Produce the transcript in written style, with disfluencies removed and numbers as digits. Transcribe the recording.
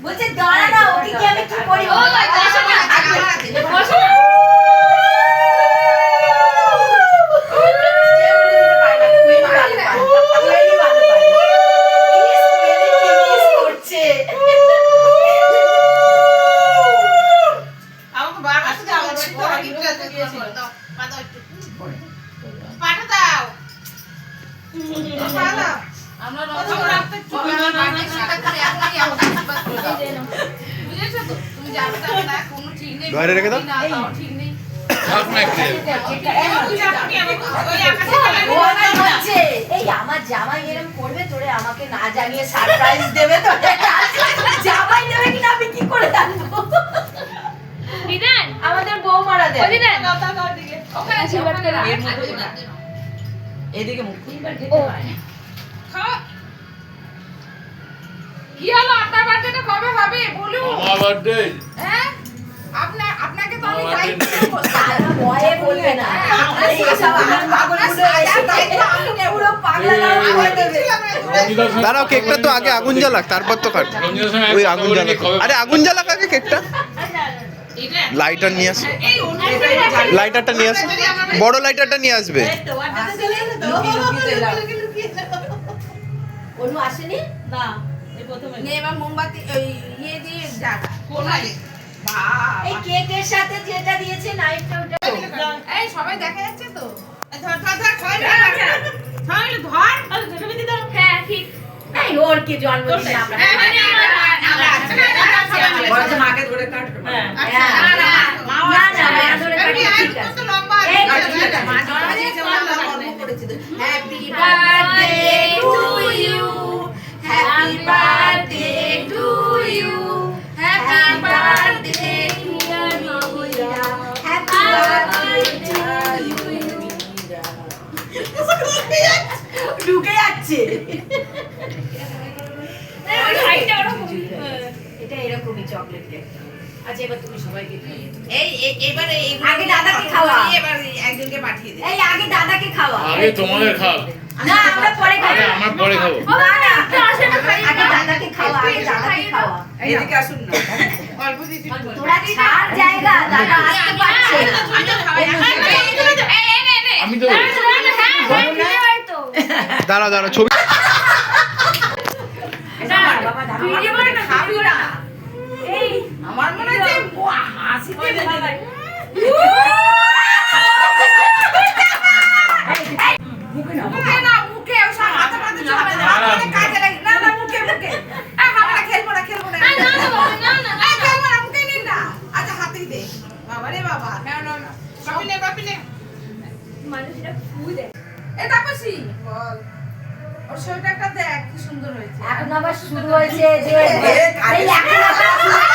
বলছে দাঁড়া না, ওকে কি আমি কি করি? ও ভাই বসো না, বসো না। বাইরে রেখে দাও। এই আমার জামাই এরকম করবে, তোরে আমাকে না জানিয়ে সারপ্রাইজ দেবে, তো জামাই দেবে কিনা আমি কি করে জানবো? আমাদের বউ মারা দেয়। এদিকে মুখ কি হলো আপনার বার্থডেটা কবে হবে বলুন? আমার বার্থডে হ্যাঁ আপনাকে তো আমি দায়িত্ব দেব। সারা ভয়ে বলবে না। এই সব আমার পাগলগুলো এসে তাই পুরো পাগলা হয়ে দেবে। দাঁড়াও, কেকটা তো আগে আগুন জ্বালাক, তারপর তো কাট। ওই আগুন জ্বালাক, আরে আগুন জ্বালাক আগে কেকটা। লাইটার নিয়ে আসে, লাইটারটা নিয়ে আসে, বড় লাইটারটা নিয়ে আসবে। অনু আসেনি? না এই প্রথমে নে এবার মোমবাতি ওই ইয়ে দিয়ে জ্বালা। কোনায় এই কেকের সাথে যেটা দিয়েছে নাইটটা, ওটা এই সবাই দেখা যাচ্ছে তো? ধর ধর ধর ধর ধর। হ্যাঁ ঠিক। এই ওর কি জন্মদিন আমরা। বড় মাকে ধরে কাট। হ্যাঁ না না মা ধরে কাটি, ঠিক আছে। Happy birthday to you, happy birthday to you, happy birthday Meera, happy birthday to you. ঢুকে যাচ্ছে এটা এরকমই চকলেট কেক। আচ্ছা এবার তুমি সবাইকে খাইয়ে দাও। এবারে আগে দাদাকে খাওয়া। এবার একজনকে পাঠিয়ে দে। এই আগে দাদাকে খাওয়া। আগে তোমাদের খাও, না আমরা পরে খাবো। আগে আমার পরে খাবো। না না আগে দাদাকে খাওয়া, আগে দাদাকে খাওয়া। এদিকে আসুন না। অল্প দিছি। তোরা ছাড় জায়গা, দাদা আসতে পারছে না। আমি তো দাঁড়া দাঁড়া, ছবি আমার মনে হচ্ছে হাসিতে মুখে না, মুখে ওই সব মাথা মাথা চলবে না, কাজে লাগে না। না মুখে মুখে আমরা খেলবো না খেলবো না মুখে নিন না। আচ্ছা হাতেই দে। বাবা রে বাবা, না বাপি নে মানুষটা ফুল দে। এ তাপসী বল, ওর সোয়েটারটা দেখ কি সুন্দর হয়েছে। এখন আবার শুরু হয়েছে যে এই এখন আবার